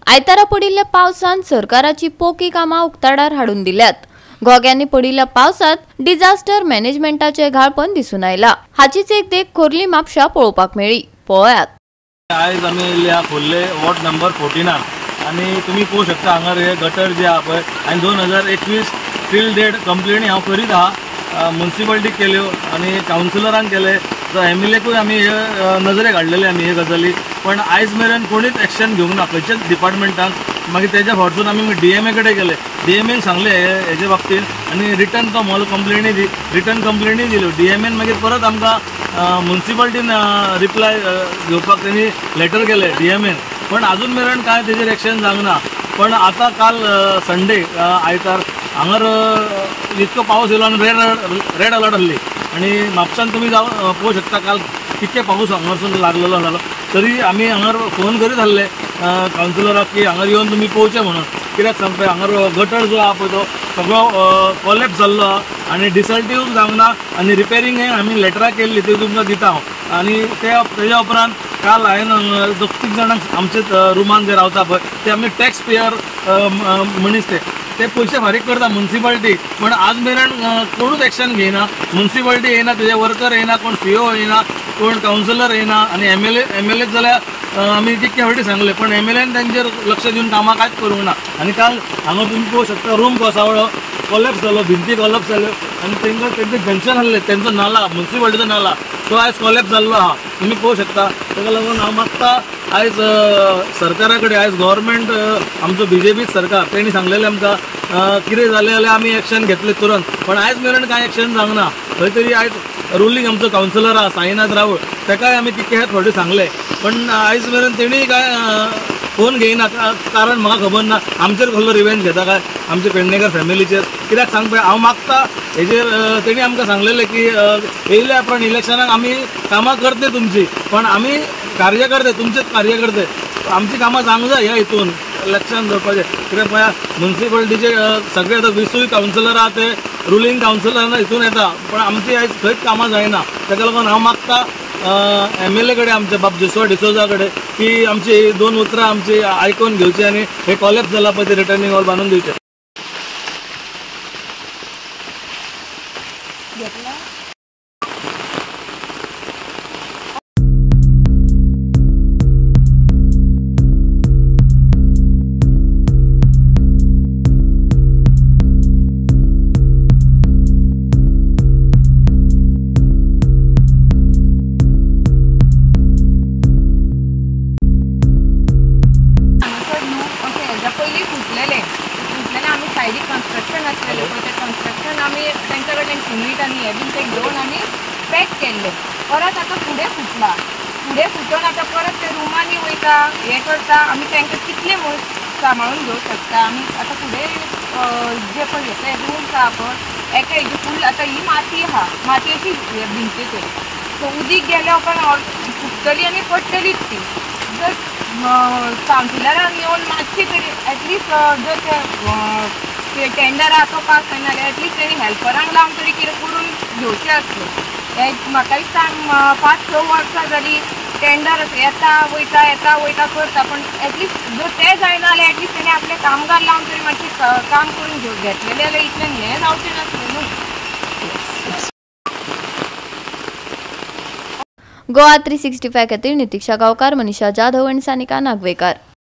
आयतारा पडिल्ल्या पावसान सरकाराची पोकी कामां उक्ताडार हाडून दिल्यात। घोग्यांनी पडिल्ल्या पावसात डिझास्टर मॅनेजमेंटाचे घाळपण दिसून आयला। हाचीच एक देख खोर्ली म्हापशा पळोवपाक मेळ्ळी। पळयात। आयज आमी येयल्या खोर्ले वॉर्ड नंबर 14 आणि तुम्ही पळोवू शकता हांगर हे गटर जे आहा पळय आनी 2021 टील डेट कंप्लेनी हांव करीत आहा। म्युनिसिपालिटीक केल्यो आनी कावन्सिलरांक केले, MLAकूय आमी नजरेक हाडलेले आमी हे गजाली, पण आयज मेरेन कोणीच एक्शन घेवंक ना खंयच्याच डिपार्टमेंटान। मागीर तेच्या फाटसून आमी DMA कडेन गेले, DMAक सांगले हेजे बाबतींत आनी रिटर्न तो मोल रिटर्न कंप्लेनी दिल्यो। DMAन मागीर परत आमकां म्युनिसिपालिटीन रिप्लाय घेवपाक तेणी लेटर केले DMAन, पण अजून मेरेन काय तेजेर एक्शन जावंक ना। पण आता काल संडे आयतार हांगर इतको पावस येयलो आनी रेड अलर्ट आहली आनी म्हापशान तुमी पळोवू शकता काल कितके पावस हांगासून लागलेलो जालो। तरी आमी हांगर फोन करीत आसले कावन्सिलराक की हांगर येवन तुमी पळोवचें म्हणून, कित्याक सांगता हांगर गटर जो आहा पळय तो सगळो कॉलेप्स जाल्लो आहा आनी डिसल्टिव्ह जावंक ना आनी रिपेरींग आमी लेटरां केल्ली ती तुमकां दिता हांव। आनी तेच्या उपरांत काल हांवें 2-3 जाणांक आमचे रुमान जे रावता पळय ते आमी टॅक्स पेयर मनीस ते पयशे फारीक करता म्युनिसिपालिटी, पण आज मेरेन कोणूच एक्शन घेयना। म्युनिसिपालिटी येयना, तेजे वर्कर येयना, कोण CO येयना, कोण कावन्सिलर येयना आनी MLA जाल्यार आमी कितके फावटी सांगले, पण MLAन तांचेर लक्ष दिवन कामां कांयच करूंक ना। आनी काल हांगा तुमी पळोवू शकता रूम कोसळ्ळो, कॉलेप्स जालो, भिंती कॉलेप्स जाल्यो आनी तेंचे जंक्शन आसलें तेंचो नाला, म्युनिसिपालिटीचो नाला तो आयज कॉलेप्स जाल्लो आहा, तुमी पळोवू शकता। ताका लागून हांव मागता आयज सरकारा कडेन, आयज गव्हर्मेंट आमचो BJP सरकार तेणी सांगलेलें आमकां कितें जालें जाल्यार आमी एक्शन घेतले तुरंत, पण आयज मेरेन कांय एक्शन जावंक ना। खंय तरी आयज रुलींग आमचो कावन्सिलर आहा साईनाथ राऊळ ताकाय आमी कितके फावटी सांगले, पण आयज मेरेन तेणी काय फोन घेयना। कारण म्हाका खबर ना आमचेर कसलो रिवेंज घेता काय आमचे पेडणेकर फॅमिलीचेर, कित्याक सांगता हांव मागता हेजेर तेणी आमकां सांगलेलें की येयल्या उपरांत इलेक्शनाक आमी कामां करते तुमची, पण आमी कार्यकर्ते तुमचेच कार्यकर्ते, आमची कामां जावंक जाय ह्या हितून लक्षांत दवरपाचें। कित्याक पळया म्युनिसिपालिटीचे सगळे आतां 20 कावन्सिलर आहा ते रुलींग कावन्सिलरान हितून येता, पण आमची आयज खंयच कामां जायना। ताका लागून हांव मागता MLA कडेन आमचे बाब जोसुआ डिसोजा कडेन की आमची 2 उतरां आमची आयकून घेवची आनी हे कॉलेप्स जाला पळय ते रिटर्निंग वॉल बांदून दिवचे। फुटलेले आम्ही सायडीक कन्स्ट्रक्शन आसलेलें पळय, तें कन्स्ट्रक्शन आमी तेंच्या कडल्यान सिमेंट आनी हे बीन ते घेवन आमी पॅक केल्ले। परत आतां फुडें फुटला, फुडें फुटोन आतां परत ते रुमांनी वयता हे करता, आमी तांकां कितले म्हूण सांबाळून घेवंक शकता। आमी आतां फुडें जे पळय ते रूम्स आहा पळय एका हेजी फूल आतां ही माती आहा, मातयेची भिंतीचेर सो उदीक गेल्या उपरांत फुटतली आनी पडटलीच ती। जर कावन्सिलरान येवन मातशी तरी एटलिस्ट जर ते टेंडर आहा तो पास जायना जाल्यार एटलिस्ट तेणी हेल्परांक लावन तरी कितें करून घेवचें आसलें। हे म्हाका दिसता 5-6 वर्सां जालीं टेंडर येता वयता करता, पण एटलिस्ट जर तें जायना जाल्यार एटलिस्ट तेणी आपले कामगार लावन तरी मातशें काम करून घेतलेलें जाल्यार इतलें हें जावचें नासलें न्हू। गोवा 365 खातीर नितीक्षा गांवकार, मनीषा जाधव आनी सानिका नागवेकर।